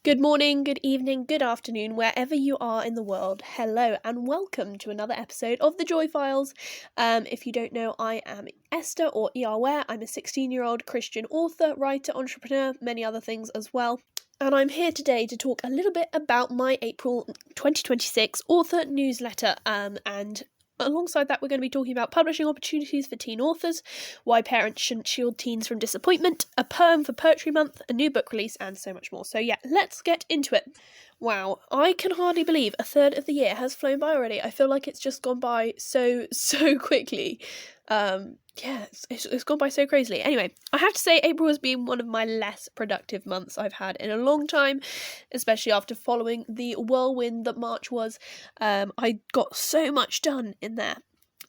Good morning, good evening, good afternoon, wherever you are in the world. Hello, and welcome to another episode of The Joy Files. If you don't know, I am Esther, or E.R. Ware. I'm a 16-year-old Christian author, writer, entrepreneur, many other things as well. And I'm here today to talk a little bit about my April 2026 author newsletter. And alongside that, we're going to be talking about publishing opportunities for teen authors, why parents shouldn't shield teens from disappointment, a poem for Poetry Month, a new book release, and so much more. So yeah, let's get into it. Wow, I can hardly believe a third of the year has flown by already. I feel like it's just gone by so quickly. It's gone by so crazily. Anyway, I have to say April has been one of my less productive months I've had in a long time, especially after following the whirlwind that March was. I got so much done in there.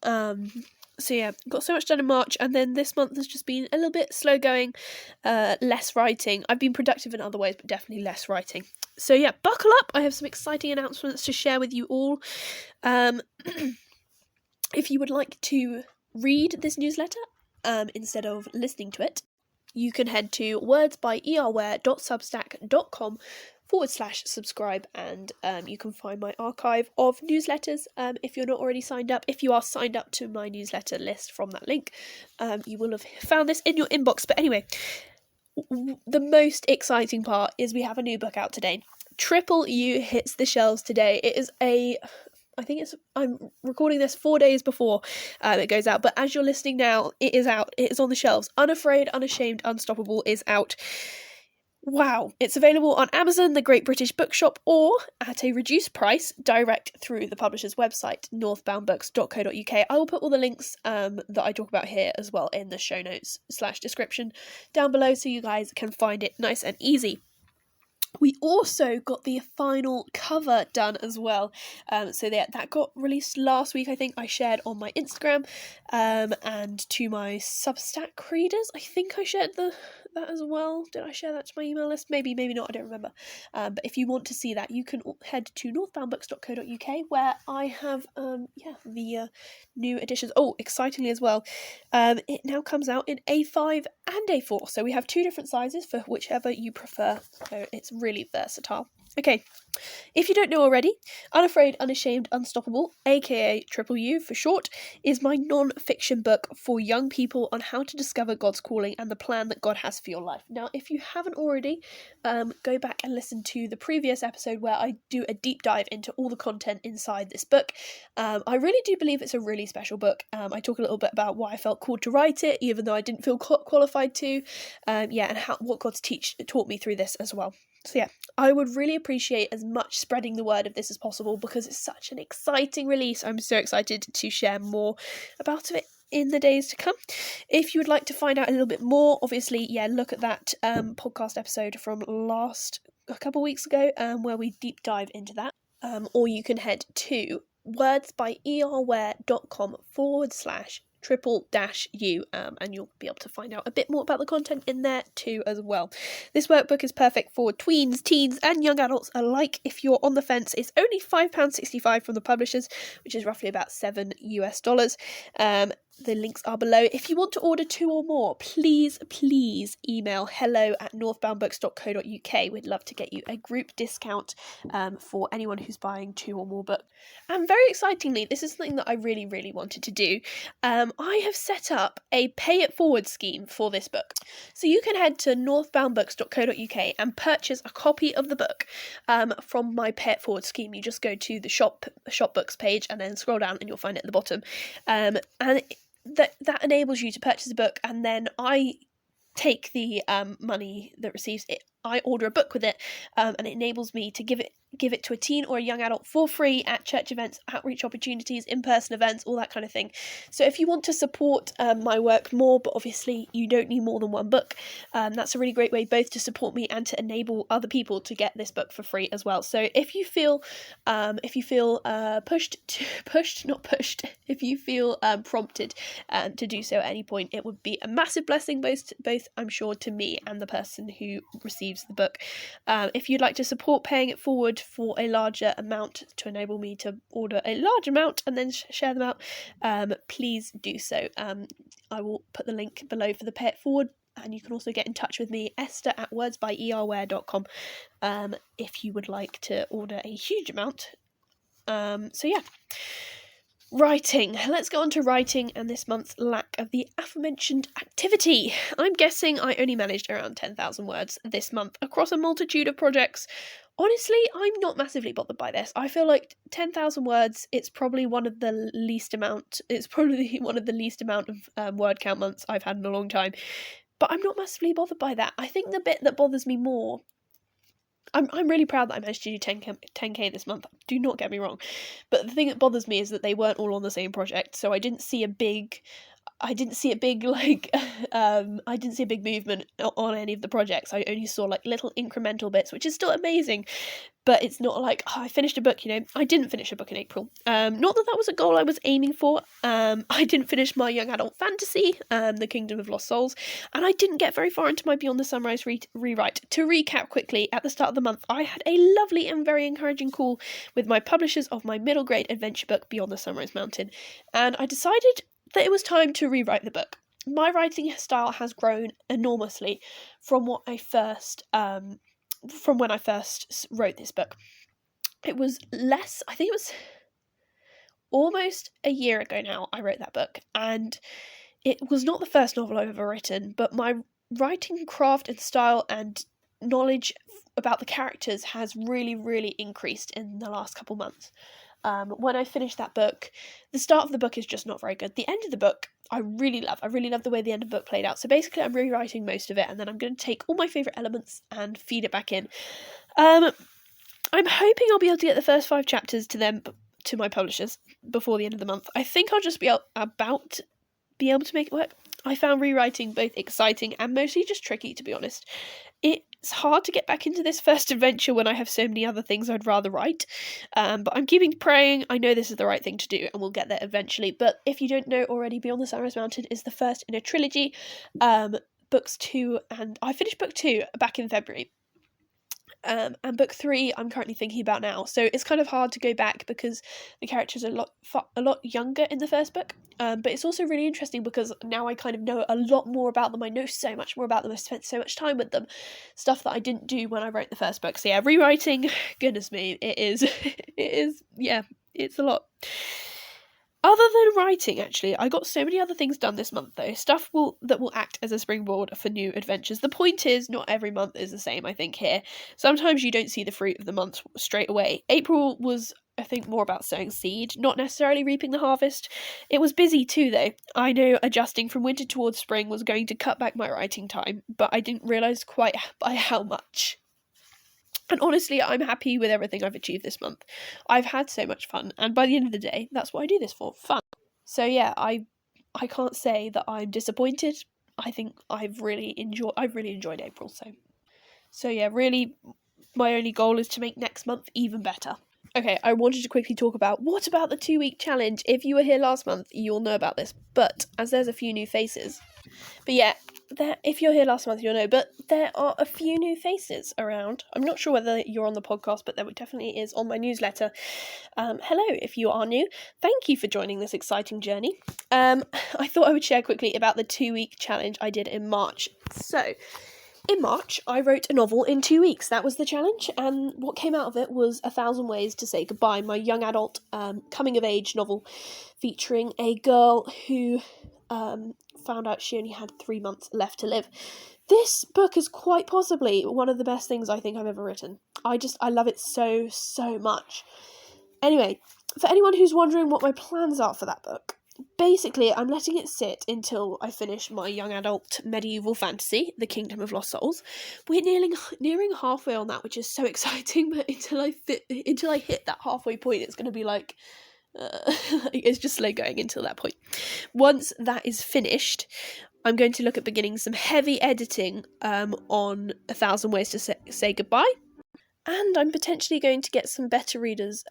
Got so much done in March, and then this month has just been a little bit slow going, less writing. I've been productive in other ways, but definitely less writing. So yeah, buckle up. I have some exciting announcements to share with you all. If you would like to read this newsletter instead of listening to it, you can head to wordsbyerware.substack.com/subscribe, and you can find my archive of newsletters if you're not already signed up. If you are signed up to my newsletter list from that link, you will have found this in your inbox. But anyway, the most exciting part is we have a new book out today. Triple U hits the shelves today. It is I'm recording this 4 days before it goes out, but as you're listening now, it is out. It is on the shelves. Unafraid, Unashamed, Unstoppable is out. Wow. It's available on Amazon, the Great British Bookshop, or at a reduced price direct through the publisher's website, northboundbooks.co.uk. I will put all the links that I talk about here as well in the show notes / description down below, so you guys can find it nice and easy. We also got the final cover done as well. That got released last week, I think. I shared on my Instagram and to my Substack readers. I think I shared that as well. Did I share that to my email list? Maybe not, I don't remember. But if you want to see that, you can head to northboundbooks.co.uk, where I have the new editions. Oh, excitingly as well, it now comes out in A5 and A4. So we have two different sizes for whichever you prefer. So it's really versatile. Okay, if you don't know already, Unafraid, Unashamed, Unstoppable, aka Triple U for short, is my non-fiction book for young people on how to discover God's calling and the plan that God has for your life. Now, if you haven't already, go back and listen to the previous episode where I do a deep dive into all the content inside this book. I really do believe it's a really special book. I talk a little bit about why I felt called to write it, even though I didn't feel qualified to, and what God's taught me through this as well. So yeah, I would really appreciate as much spreading the word of this as possible, because it's such an exciting release. I'm so excited to share more about it in the days to come. If you would like to find out a little bit more, obviously, look at that podcast episode from a couple weeks ago, where we deep dive into that. Or you can head to wordsbyerware.com/triple-u, and you'll be able to find out a bit more about the content in there too as well. This workbook is perfect for tweens, teens, and young adults alike. If you're on the fence, it's only £5.65 from the publishers, which is roughly about $7. The links are below. If you want to order 2 or more, please email hello@northboundbooks.co.uk. We'd love to get you a group discount for anyone who's buying 2 or more books. And very excitingly, this is something that I really, really wanted to do. I have set up a pay it forward scheme for this book. So you can head to northboundbooks.co.uk and purchase a copy of the book from my pay it forward scheme. You just go to the shop books page and then scroll down and you'll find it at the bottom. That enables you to purchase a book, and then I take the money that receives it. I order a book with it, and it enables me to give it to a teen or a young adult for free at church events, outreach opportunities, in-person events, all that kind of thing. So if you want to support my work more, but obviously you don't need more than one book, that's a really great way both to support me and to enable other people to get this book for free as well. So if you feel if you feel prompted to do so at any point, it would be a massive blessing both I'm sure to me and the person who receives the book. If you'd like to support paying it forward for a larger amount to enable me to order a large amount and then share them out, please do so. I will put the link below for the pay it forward and you can also get in touch with me, esther@wordsbyerware.com, if you would like to order a huge amount. So yeah. Writing. Let's go on to writing and this month's lack of the aforementioned activity. I'm guessing I only managed around 10,000 words this month across a multitude of projects. Honestly, I'm not massively bothered by this. I feel like 10,000 words, it's probably one of the least amount of word count months I've had in a long time. But I'm not massively bothered by that. I think the bit that bothers me more, I'm really proud that I managed to do 10k this month. Do not get me wrong, but the thing that bothers me is that they weren't all on the same project, so I didn't see a big like I didn't see a big movement on any of the projects. I only saw like little incremental bits, which is still amazing, but it's not like, oh, I finished a book. I didn't finish a book in April. Not that was a goal I was aiming for. I didn't finish my young adult fantasy, The Kingdom of Lost Souls, and I didn't get very far into my Beyond the Sunrise rewrite. To recap quickly, at the start of the month, I had a lovely and very encouraging call with my publishers of my middle grade adventure book, Beyond the Sunrise Mountain, and I decided that it was time to rewrite the book. My writing style has grown enormously from when I first wrote this book. It was I think it was almost a year ago now I wrote that book, and it was not the first novel I've ever written, but my writing craft and style and knowledge about the characters has really, really increased in the last couple months. When I finished that book, the start of the book is just not very good. The end of the book, I really love. I really love the way the end of the book played out. So basically, I'm rewriting most of it, and then I'm going to take all my favourite elements and feed it back in. I'm hoping I'll be able to get the first 5 chapters to my publishers before the end of the month. I think I'll just be able to make it work. I found rewriting both exciting and mostly just tricky, to be honest. It's hard to get back into this first adventure when I have so many other things I'd rather write, but I'm keeping praying. I know this is the right thing to do, and we'll get there eventually. But if you don't know already, Beyond the Sunrise Mountain is the first in a trilogy. Books 2, and I finished book 2 back in February. And book 3 I'm currently thinking about now, so it's kind of hard to go back because the characters are a lot younger in the first book, but it's also really interesting because now I kind of know a lot more about them. I know so much more about them. I spent so much time with them, stuff that I didn't do when I wrote the first book. So yeah, rewriting, goodness me, it's a lot. Other than writing, actually, I got so many other things done this month, though. Stuff that will act as a springboard for new adventures. The point is, not every month is the same, I think, here. Sometimes you don't see the fruit of the month straight away. April was, I think, more about sowing seed, not necessarily reaping the harvest. It was busy too, though. I know adjusting from winter towards spring was going to cut back my writing time, but I didn't realise quite by how much. And honestly, I'm happy with everything I've achieved this month. I've had so much fun, and by the end of the day, that's what I do this for, fun. So yeah, I can't say that I'm disappointed. I think I've really enjoyed April. So yeah, really, my only goal is to make next month even better. Okay, I wanted to quickly talk about what about the 2-week challenge. If you were here last month, you'll know about this, but as there's a few new faces. But yeah, if you're here last month, you'll know, but there are a few new faces around. I'm not sure whether you're on the podcast, but there definitely is on my newsletter. Hello, if you are new. Thank you for joining this exciting journey. I thought I would share quickly about the 2-week challenge I did in March. So, in March, I wrote a novel in 2 weeks. That was the challenge, and what came out of it was 1,000 Ways to Say Goodbye, my young adult coming-of-age novel featuring a girl who found out she only had 3 months left to live. This book is quite possibly one of the best things I think I've ever written. I love it so, so much. Anyway, for anyone who's wondering what my plans are for that book, basically, I'm letting it sit until I finish my young adult medieval fantasy, The Kingdom of Lost Souls. We're nearing halfway on that, which is so exciting, but until I hit that halfway point, it's going to be like, it's just slow going until that point. Once that is finished, I'm going to look at beginning some heavy editing on 1,000 Ways to Say Goodbye, and I'm potentially going to get some beta readers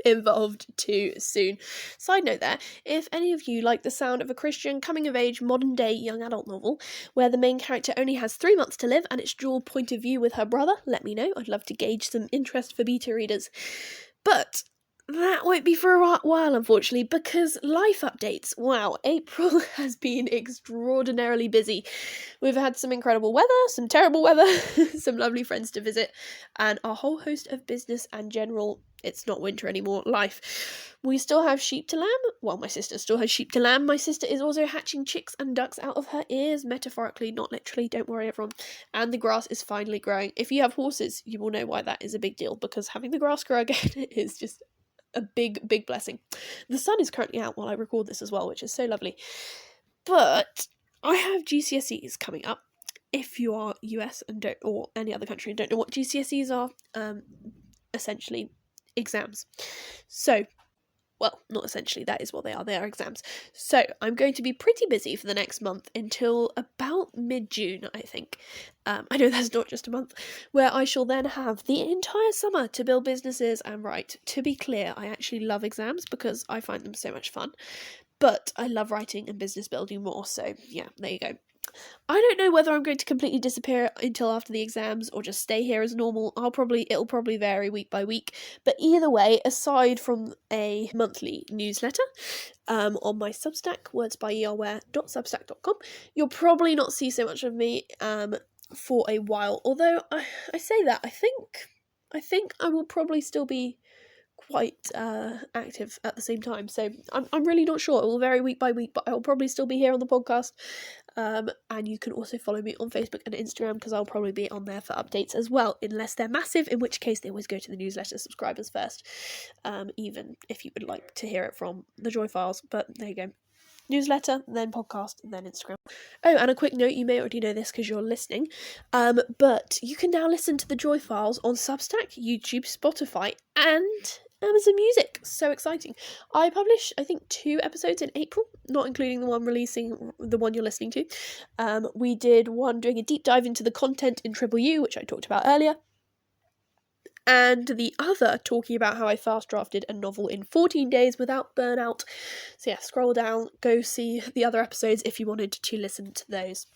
involved too soon. Side note there, if any of you like the sound of a Christian coming-of-age modern-day young adult novel where the main character only has 3 months to live and it's dual point of view with her brother, let me know. I'd love to gauge some interest for beta readers. But that won't be for a while, unfortunately, because life updates. Wow, April has been extraordinarily busy. We've had some incredible weather, some terrible weather, some lovely friends to visit, and a whole host of business and general, it's not winter anymore, life. We still have sheep to lamb. Well, my sister still has sheep to lamb. My sister is also hatching chicks and ducks out of her ears, metaphorically, not literally, don't worry everyone. And the grass is finally growing. If you have horses, you will know why that is a big deal, because having the grass grow again is just a big blessing. The sun is currently out while I record this as well, which is so lovely. But I have GCSEs coming up. If you are US and don't, or any other country and don't know what GCSEs are, essentially exams. So, well, not essentially, that is what they are exams. So, I'm going to be pretty busy for the next month until about mid-June, I think. I know that's not just a month, where I shall then have the entire summer to build businesses and write. To be clear, I actually love exams because I find them so much fun, but I love writing and business building more, so yeah, there you go. I don't know whether I'm going to completely disappear until after the exams or just stay here as normal. It'll probably vary week by week. But either way, aside from a monthly newsletter on my Substack, wordsbyerware.substack.com, you'll probably not see so much of me for a while. Although I say that, I think I will probably still be quite active at the same time, so I'm really not sure. It will vary week by week, but I'll probably still be here on the podcast, and you can also follow me on Facebook and Instagram, because I'll probably be on there for updates as well, unless they're massive, in which case they always go to the newsletter subscribers first, even if you would like to hear it from the Joy Files. But there you go. Newsletter, then podcast, then Instagram. Oh, and a quick note, you may already know this because you're listening, but you can now listen to the Joy Files on Substack, YouTube, Spotify, and Amazon Music. So exciting. I publish, I think, 2 episodes in April, not including the one you're listening to. We did one doing a deep dive into the content in Triple U, which I talked about earlier, and the other talking about how I fast drafted a novel in 14 days without burnout. So yeah, scroll down, go see the other episodes if you wanted to listen to those.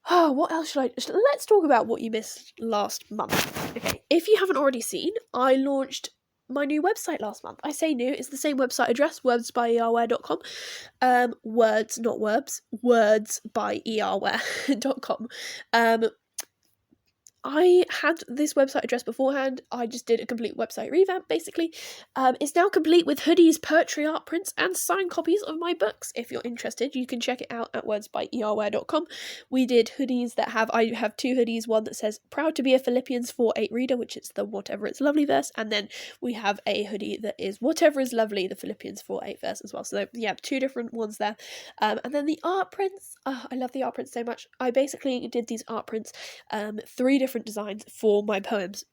Oh, what else let's talk about what you missed last month. Okay, if you haven't already seen, I launched my new website last month. I say new, it's the same website address, wordsbyerware.com. Words, not verbs, wordsbyerware.com. I had this website address beforehand. I just did a complete website revamp, basically. It's now complete with hoodies, poetry, art prints, and signed copies of my books. If you're interested, you can check it out at wordsbyerware.com. We did hoodies I have 2 hoodies, one that says, proud to be a Philippians 4:8 reader, which is the whatever is lovely verse, and then we have a hoodie that is whatever is lovely, the Philippians 4:8 verse as well. So yeah, 2 different ones there. And then the art prints, I love the art prints so much. I basically did these art prints, 3 different designs for my poems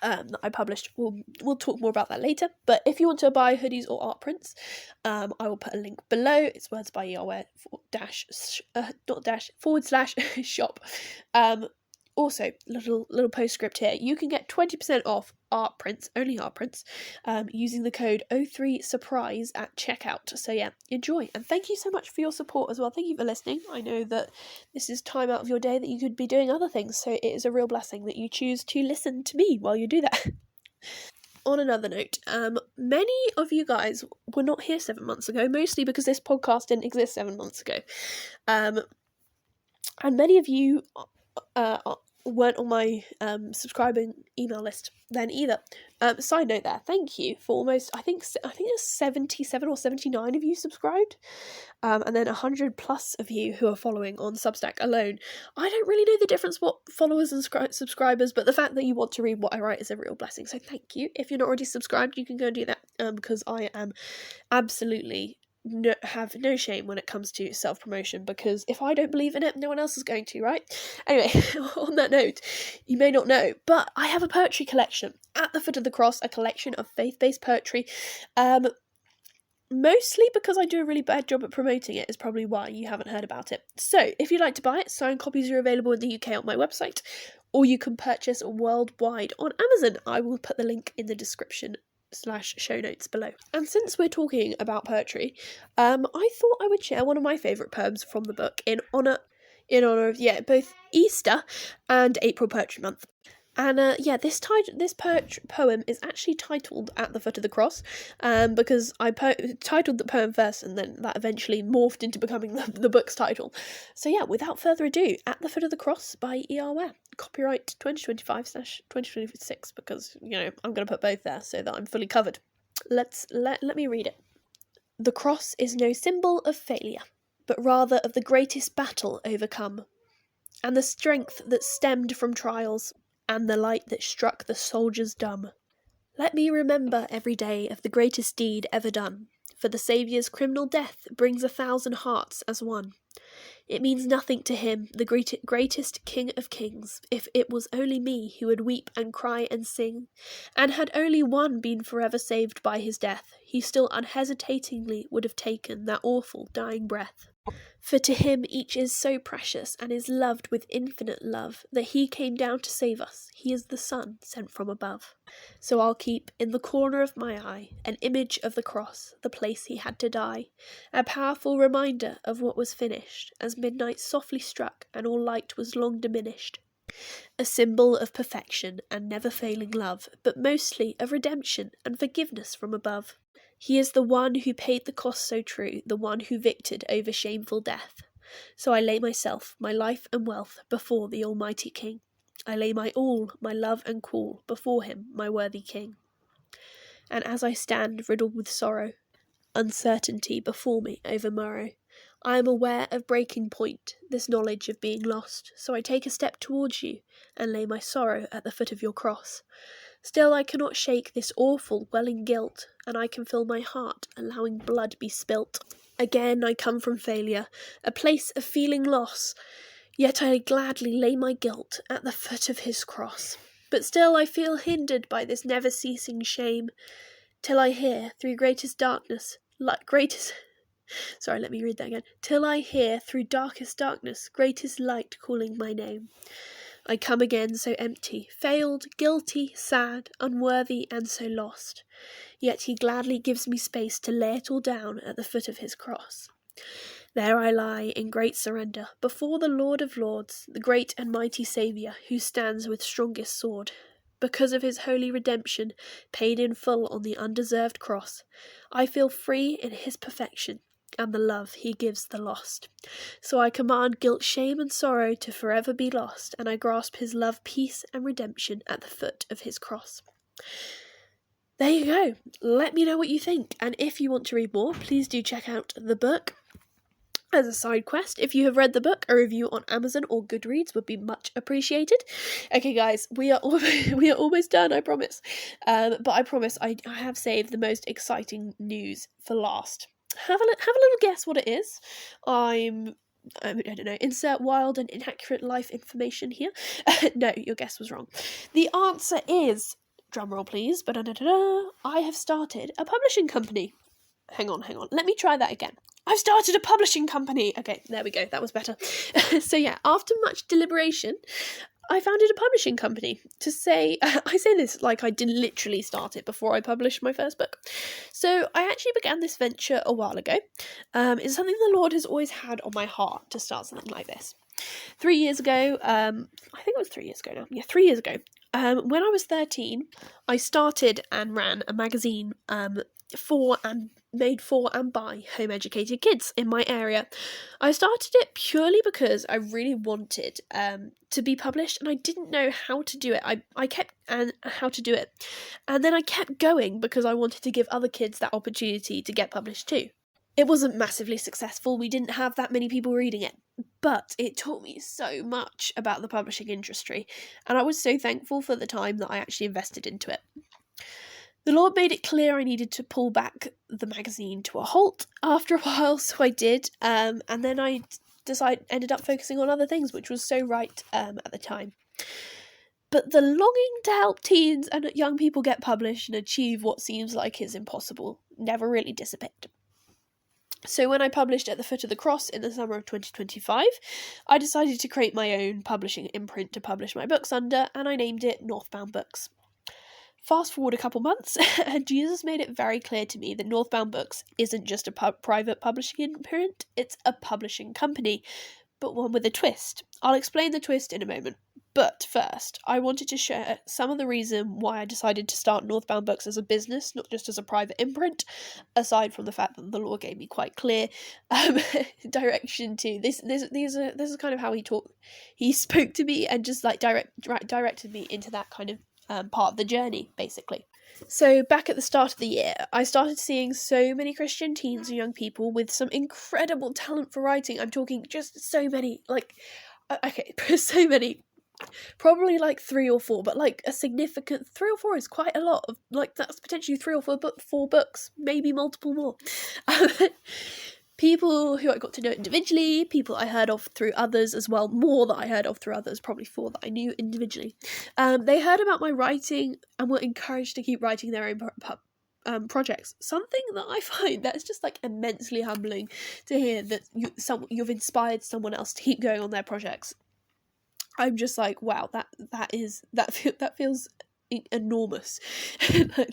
that I published. We'll talk more about that later, but if you want to buy hoodies or art prints, I will put a link below. It's wordsbyerware/shop. Also, little postscript here. You can get 20% off art prints, only art prints, using the code O3SURPRISE at checkout. So yeah, enjoy, and thank you so much for your support as well. Thank you for listening. I know that this is time out of your day that you could be doing other things, so it is a real blessing that you choose to listen to me while you do that. On another note, many of you guys were not here 7 months ago, mostly because this podcast didn't exist 7 months ago, and many of you weren't on my subscribing email list then either. Side note there, thank you for almost, I think there's 77 or 79 of you subscribed, and then 100 plus of you who are following on Substack alone. I don't really know the difference what followers and subscribers, but the fact that you want to read what I write is a real blessing, so thank you. If you're not already subscribed, you can go and do that, because I am absolutely have no shame when it comes to self-promotion, because if I don't believe in it, no one else is going to, right? Anyway, on that note, you may not know, but I have a poetry collection, At the Foot of the Cross, a collection of faith-based poetry, mostly because I do a really bad job at promoting it is probably why you haven't heard about it. So, if you'd like to buy it, signed copies are available in the UK on my website, or you can purchase worldwide on Amazon. I will put the link in the description /show notes below. And since we're talking about poetry, I thought I would share one of my favourite poems from the book in honour of both Easter and April Poetry Month. And this poem is actually titled At the Foot of the Cross, because I titled the poem first, and then that eventually morphed into becoming the book's title. So yeah, without further ado, At the Foot of the Cross by E.R. Ware. Copyright 2025/2026, because, I'm going to put both there so that I'm fully covered. Let me read it. The cross is no symbol of failure, but rather of the greatest battle overcome, and the strength that stemmed from trials, and the light that struck the soldiers dumb. Let me remember every day of the greatest deed ever done, for the Saviour's criminal death brings 1,000 hearts as one. It means nothing to him, the greatest King of Kings, if it was only me who would weep and cry and sing, and had only one been forever saved by his death, he still unhesitatingly would have taken that awful dying breath. For to him each is so precious, and is loved with infinite love, that he came down to save us. He is the Son sent from above. So I'll keep in the corner of my eye an image of the cross, the place he had to die, a powerful reminder of what was finished, as midnight softly struck and all light was long diminished. A symbol of perfection and never failing love, but mostly of redemption and forgiveness from above. He is the one who paid the cost so true, the one who victored over shameful death. So I lay myself, my life and wealth, before the Almighty King. I lay my all, my love and call, before him, my worthy King. And as I stand riddled with sorrow, uncertainty before me over morrow, I am aware of breaking point, this knowledge of being lost, so I take a step towards you, and lay my sorrow at the foot of your cross. Still I cannot shake this awful welling guilt, and I can feel my heart allowing blood be spilt. Again I come from failure, a place of feeling loss, yet I gladly lay my guilt at the foot of his cross. But still I feel hindered by this never-ceasing shame, till I hear, through till I hear, through darkest darkness, greatest light calling my name. I come again so empty, failed, guilty, sad, unworthy, and so lost. Yet he gladly gives me space to lay it all down at the foot of his cross. There I lie in great surrender, before the Lord of Lords, the great and mighty Saviour, who stands with strongest sword. Because of his holy redemption, paid in full on the undeserved cross, I feel free in his perfection, and the love he gives the lost. So I command guilt, shame, and sorrow to forever be lost, and I grasp his love, peace, and redemption at the foot of his cross. There you go. Let me know what you think, and if you want to read more, please do check out the book. As a side quest, if you have read the book, a review on Amazon or Goodreads would be much appreciated. Okay, guys, we are almost done, I promise. But I promise I have saved the most exciting news for last. Have a little guess what it is. I don't know, insert wild and inaccurate life information here. No, your guess was wrong. The answer is, drumroll please, I have started a publishing company. Hang on, let me try that again. I've started a publishing company! Okay, there we go, that was better. So yeah, after much deliberation, I founded a publishing company. I say this like I didn't literally start it before I published my first book. So I actually began this venture a while ago. It's something the Lord has always had on my heart to start something like this. 3 years ago, I think it was 3 years ago now. Yeah, 3 years ago. When I was 13, I started and ran a magazine made for and by home-educated kids in my area. I started it purely because I really wanted to be published, and I didn't know how to do it. How to do it, and then I kept going because I wanted to give other kids that opportunity to get published too. It wasn't massively successful. We didn't have that many people reading it, but it taught me so much about the publishing industry, and I was so thankful for the time that I actually invested into it. The Lord made it clear I needed to pull back the magazine to a halt after a while, so I did, and then I ended up focusing on other things, which was so right at the time. But the longing to help teens and young people get published and achieve what seems like is impossible never really dissipated. So when I published At the Foot of the Cross in the summer of 2025, I decided to create my own publishing imprint to publish my books under, and I named it Northbound Books. Fast forward a couple months, and Jesus made it very clear to me that Northbound Books isn't just a private publishing imprint, it's a publishing company, but one with a twist. I'll explain the twist in a moment. But first, I wanted to share some of the reason why I decided to start Northbound Books as a business, not just as a private imprint, aside from the fact that the Lord gave me quite clear direction to this. This is kind of how he spoke to me and just like directed me into that kind of part of the journey, basically. So back at the start of the year, I started seeing so many Christian teens and young people with some incredible talent for writing. I'm talking just so many, so many. Probably like 3 or 4, but like a significant 3 or 4 is quite a lot of, like, that's potentially 3 or 4 books, maybe multiple more. People who I got to know individually, people I heard of through others as well, more that I heard of through others, probably 4 that I knew individually. They heard about my writing and were encouraged to keep writing their own projects. Something that I find that's just like immensely humbling to hear, that you've inspired someone else to keep going on their projects. I'm just like, wow, that feels enormous,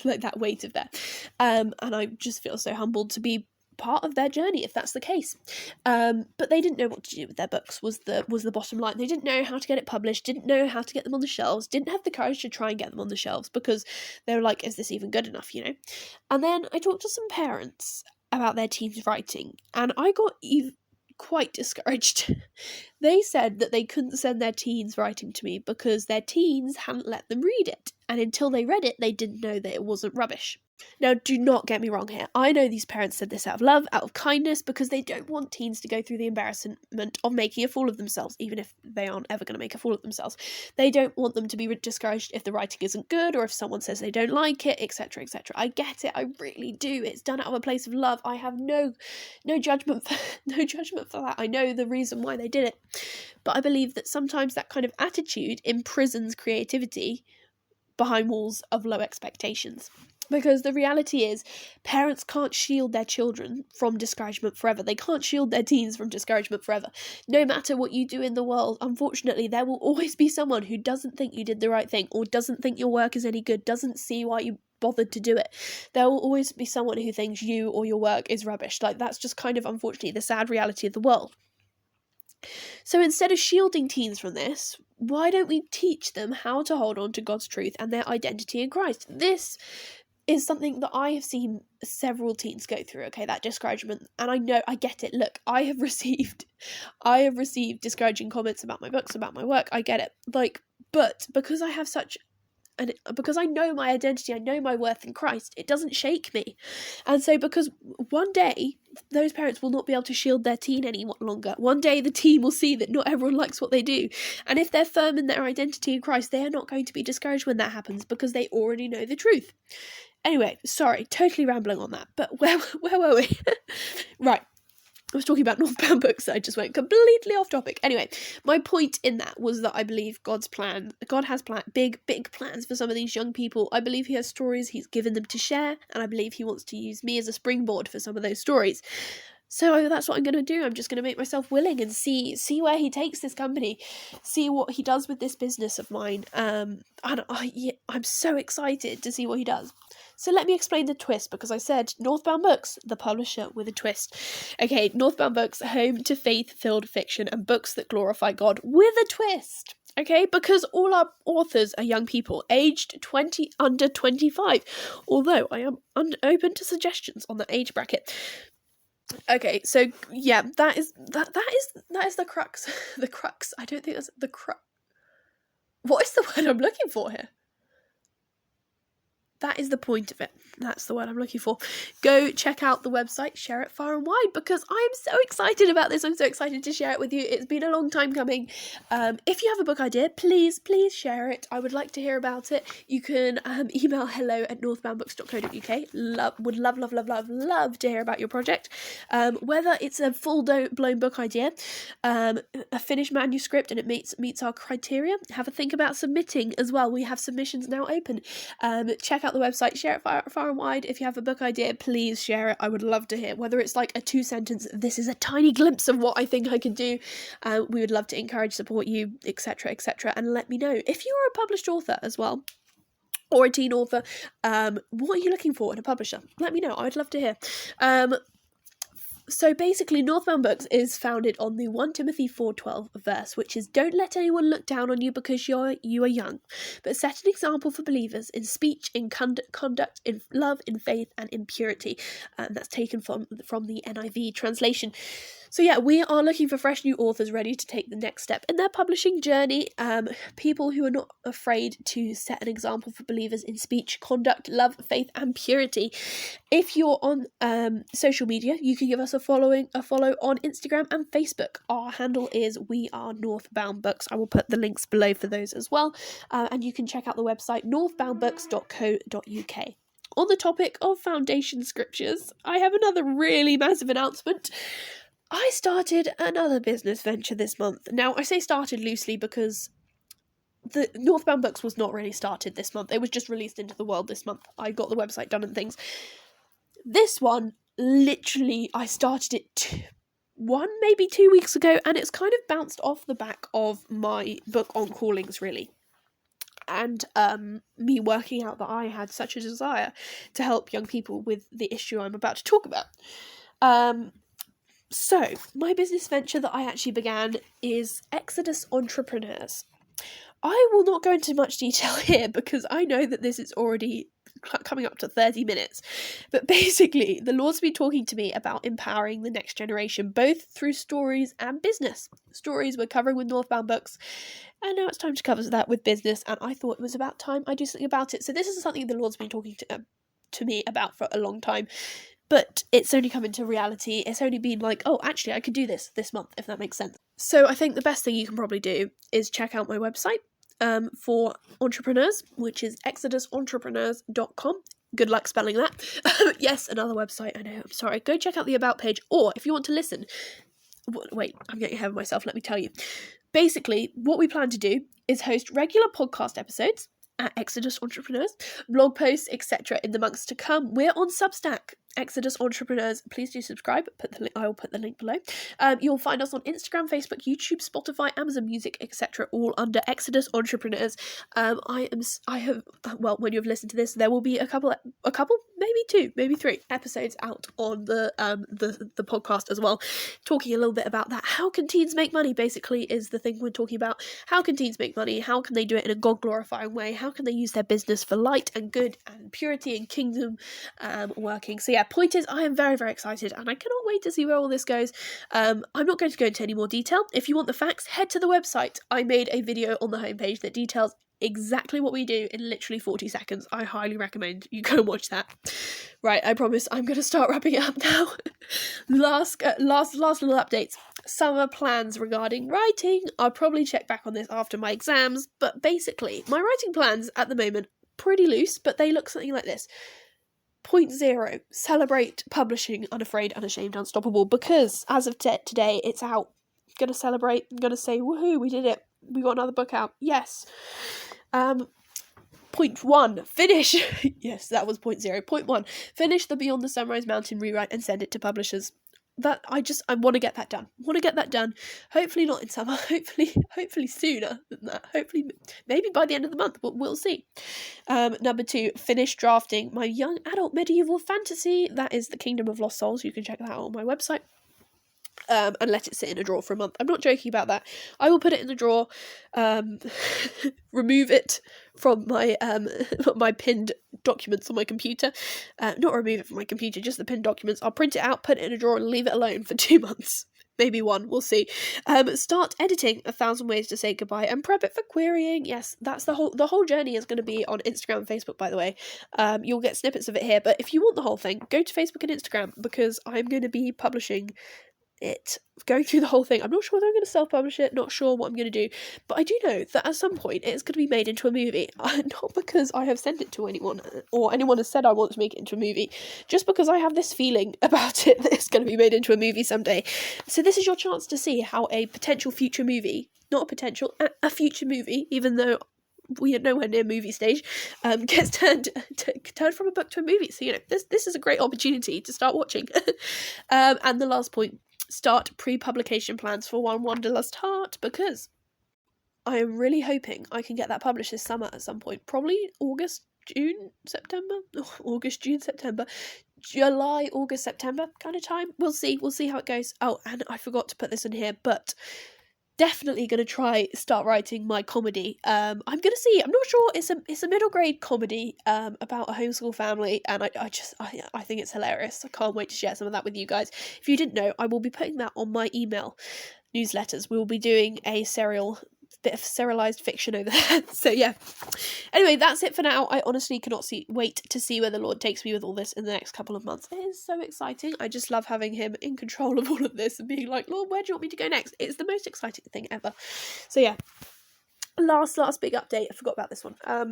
like that weight of that, and I just feel so humbled to be part of their journey, if that's the case. But they didn't know what to do with their books, was the bottom line. They didn't know how to get it published, didn't know how to get them on the shelves, didn't have the courage to try and get them on the shelves, because they were like, is this even good enough, And then I talked to some parents about their teens writing, and I got quite discouraged. They said that they couldn't send their teens writing to me because their teens hadn't let them read it, and until they read it, they didn't know that it wasn't rubbish. Now, do not get me wrong here. I know these parents said this out of love, out of kindness, because they don't want teens to go through the embarrassment of making a fool of themselves, even if they aren't ever going to make a fool of themselves. They don't want them to be discouraged if the writing isn't good, or if someone says they don't like it, etc., etc. I get it. I really do. It's done out of a place of love. I have no judgment for that. I know the reason why they did it. But I believe that sometimes that kind of attitude imprisons creativity behind walls of low expectations. Because the reality is, parents can't shield their children from discouragement forever. They can't shield their teens from discouragement forever. No matter what you do in the world, unfortunately, there will always be someone who doesn't think you did the right thing, or doesn't think your work is any good, doesn't see why you bothered to do it. There will always be someone who thinks you or your work is rubbish. Like, that's just kind of, unfortunately, the sad reality of the world. So instead of shielding teens from this, why don't we teach them how to hold on to God's truth and their identity in Christ? This is something that I have seen several teens go through, okay, that discouragement. And I know, I get it. Look, I have received discouraging comments about my books, about my work. I get it. But because I have because I know my identity, I know my worth in Christ, it doesn't shake me. And so because one day those parents will not be able to shield their teen any longer. One day the teen will see that not everyone likes what they do. And if they're firm in their identity in Christ, they are not going to be discouraged when that happens, because they already know the truth. Anyway, sorry, totally rambling on that. But where were we? Right. I was talking about Northbound Books. I just went completely off topic. Anyway, my point in that was that I believe God has big plans for some of these young people. I believe he has stories he's given them to share, and I believe he wants to use me as a springboard for some of those stories. So that's what I'm going to do. I'm just going to make myself willing and see where he takes this company, see what he does with this business of mine. And I'm so excited to see what he does. So let me explain the twist, because I said Northbound Books, the publisher with a twist. Okay, Northbound Books, home to faith-filled fiction and books that glorify God with a twist. Okay, because all our authors are young people, aged under 25, although I am open to suggestions on the age bracket. Okay, so yeah, that is the crux. The crux. I don't think that's the crux. What is the word I'm looking for here? That is the point of it. That's the word I'm looking for. Go check out the website, share it far and wide, because I'm so excited about this. I'm so excited to share it with you. It's been a long time coming. If you have a book idea, please share it. I would like to hear about it. You can email hello@northboundbooks.co.uk. Would love to hear about your project. Whether it's a full-blown book idea, a finished manuscript, and it meets our criteria, have a think about submitting as well. We have submissions now open. Check out the website, share it far and wide. If you have a book idea, please share it. I would love to hear, whether it's like a 2-sentence, this is a tiny glimpse of what I think I can do. We would love to encourage, support you, etc., and let me know. If you are a published author as well, or a teen author, what are you looking for in a publisher? Let me know. I'd love to hear. So basically, Northbound Books is founded on the 1 Timothy 4:12 verse, which is, "Don't let anyone look down on you because you are young, but set an example for believers in speech, in conduct, in love, in faith, and in purity." That's taken from the NIV translation. So yeah, we are looking for fresh new authors ready to take the next step in their publishing journey. People who are not afraid to set an example for believers in speech, conduct, love, faith, and purity. If you're on social media, you can give us a follow on Instagram and Facebook. Our handle is We Are Northbound Books. I will put the links below for those as well, and you can check out the website northboundbooks.co.uk. On the topic of foundation scriptures, I have another really massive announcement. I started another business venture this month. Now, I say started loosely because the Northbound Books was not really started this month. It was just released into the world this month. I got the website done and things. This one, literally, I started it maybe 2 weeks ago, and it's kind of bounced off the back of my book on callings, really. And me working out that I had such a desire to help young people with the issue I'm about to talk about. So, my business venture that I actually began is Exodus Entrepreneurs. I will not go into much detail here because I know that this is already coming up to 30 minutes. But basically, the Lord's been talking to me about empowering the next generation, both through stories and business. Stories we're covering with Northbound Books, and now it's time to cover that with business, and I thought it was about time I do something about it. So this is something the Lord's been talking to me about for a long time. But it's only come into reality. It's only been like, oh, actually, I could do this month, if that makes sense. So I think the best thing you can probably do is check out my website for entrepreneurs, which is exodusentrepreneurs.com. Good luck spelling that. Yes, another website, I know, I'm sorry. Go check out the About page, or if you want to listen... Wait, I'm getting ahead of myself, let me tell you. Basically, what we plan to do is host regular podcast episodes at Exodus Entrepreneurs, blog posts, etc. in the months to come. We're on Substack, Exodus Entrepreneurs. Please do subscribe. I will put the link below. You'll find us on Instagram, Facebook, YouTube, Spotify, Amazon Music, etc. all under Exodus Entrepreneurs. When you've listened to this, there will be a couple, maybe 2, maybe 3 episodes out on the podcast as well, talking a little bit about that. How can teens make money? Basically, is the thing we're talking about. How can teens make money? How can they do it in a God glorifying way? How can they use their business for light and good and purity and kingdom working? So yeah, point is, I am very, very excited, and I cannot wait to see where all this goes. I'm not going to go into any more detail. If you want the facts, head to the website. I made a video on the homepage that details exactly what we do in literally 40 seconds. I highly recommend you go and watch that. Right, I promise I'm going to start wrapping it up now. Last little updates. Summer plans regarding writing. I'll probably check back on this after my exams, but basically, my writing plans at the moment, pretty loose, but they look something like this. Point 0, celebrate publishing Unafraid, Unashamed, Unstoppable, because as of today, it's out. I'm going to celebrate. I'm going to say, woohoo, we did it. We got another book out. Yes. Point 1, finish. Yes, that was point 0. Point 1, finish the Beyond the Sunrise Mountain rewrite and send it to publishers. That I want to get that done. Hopefully not in summer. Hopefully sooner than that. Hopefully maybe by the end of the month. We'll see. Number 2, finish drafting my young adult medieval fantasy. That is The Kingdom of Lost Souls. You can check that out on my website. And let it sit in a drawer for a month. I'm not joking about that. I will put it in the drawer, remove it from my my pinned documents on my computer. Not remove it from my computer, just the pinned documents. I'll print it out, put it in a drawer, and leave it alone for 2 months. Maybe 1, we'll see. Start editing 1,000 Ways to Say Goodbye and prep it for querying. Yes, that's the whole journey is going to be on Instagram and Facebook, by the way. You'll get snippets of it here, but if you want the whole thing, go to Facebook and Instagram, because I'm going to be publishing it, going through the whole thing. I'm not sure whether I'm going to self-publish it, not sure what I'm going to do, but I do know that at some point it's going to be made into a movie. Not because I have sent it to anyone or anyone has said I want to make it into a movie, just because I have this feeling about it that it's going to be made into a movie someday. So this is your chance to see how a potential future movie, not a potential, a future movie, even though we are nowhere near movie stage, gets turned from a book to a movie. So, this is a great opportunity to start watching. And the last point, start pre-publication plans for One Wanderlust Heart, because I am really hoping I can get that published this summer at some point. Probably August, June, September. July, August, September kind of time. We'll see how it goes. Oh, and I forgot to put this in here, but definitely going to start writing my comedy. I'm going to see. I'm not sure. It's a middle grade comedy about a homeschool family, and I think it's hilarious. I can't wait to share some of that with you guys. If you didn't know, I will be putting that on my email newsletters. We will be doing a bit of serialized fiction over there. So yeah. Anyway, that's it for now. I honestly cannot wait to see where the Lord takes me with all this in the next couple of months. It is so exciting. I just love having him in control of all of this and being like, Lord, where do you want me to go next? It's the most exciting thing ever. So yeah. Last big update. I forgot about this one. I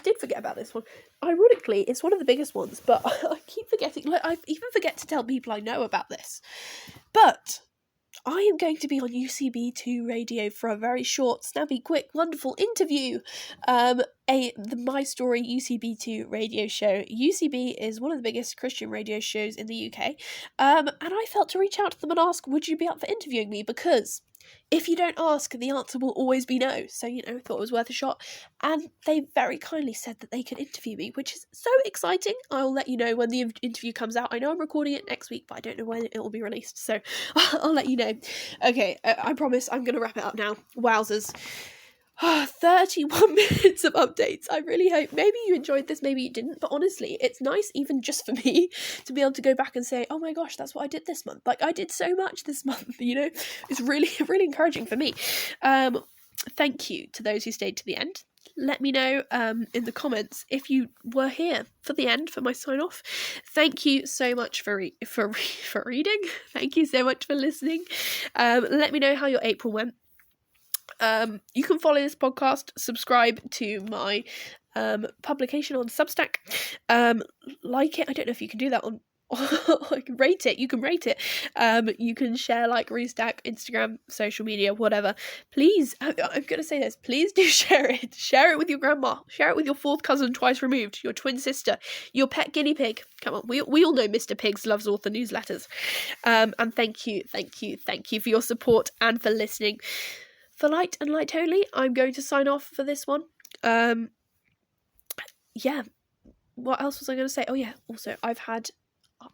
did forget about this one. Ironically, it's one of the biggest ones, but I keep forgetting. Like, I even forget to tell people I know about this. But I am going to be on UCB2 radio for a very short, snappy, quick, wonderful interview. The My Story UCB2 radio show. UCB is one of the biggest Christian radio shows in the UK. And I felt to reach out to them and ask, would you be up for interviewing me? Because if you don't ask, the answer will always be no. So, I thought it was worth a shot. And they very kindly said that they could interview me, which is so exciting. I'll let you know when the interview comes out. I know I'm recording it next week, but I don't know when it will be released. So I'll let you know. Okay, I promise I'm going to wrap it up now. Wowzers. 31 minutes of updates. I really hope maybe you enjoyed this, maybe you didn't, but honestly, it's nice even just for me to be able to go back and say, oh my gosh, that's what I did this month. Like, I did so much this month, It's really, really encouraging for me. Thank you to those who stayed to the end. Let me know in the comments if you were here for the end, for my sign off. Thank you so much for reading. Thank you so much for listening. Let me know how your April went. You can follow this podcast, subscribe to my publication on Substack, like it. I don't know if you can do that on rate it. You can rate it. You can share, like, restack, Instagram, social media, whatever. Please, I'm going to say this, please do share it. Share it with your grandma. Share it with your fourth cousin twice removed, your twin sister, your pet guinea pig. Come on, we all know Mr. Pigs loves author newsletters. And thank you for your support and for listening. For Light and Light Only, I'm going to sign off for this one. Yeah. What else was I going to say? Oh yeah, also,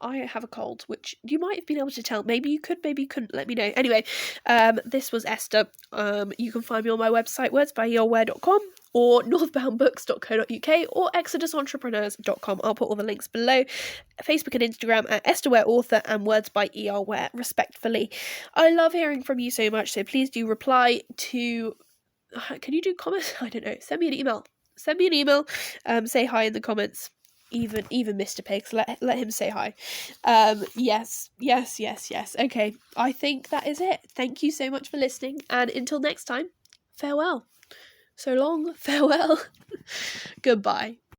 I have a cold, which you might have been able to tell. Maybe you could, maybe you couldn't. Let me know. Anyway, this was Esther. You can find me on my website, wordsbyerware.com, or northboundbooks.co.uk, or exodusentrepreneurs.com. I'll put all the links below. Facebook and Instagram at Esther Ware Author and Words by E.R. Ware, respectfully. I love hearing from you so much, so please do reply to... Can you do comments? I don't know. Send me an email. Say hi in the comments. Even Mr. Pigs, let him say hi. Yes. Okay, I think that is it. Thank you so much for listening, and until next time, farewell. So long, farewell. Goodbye.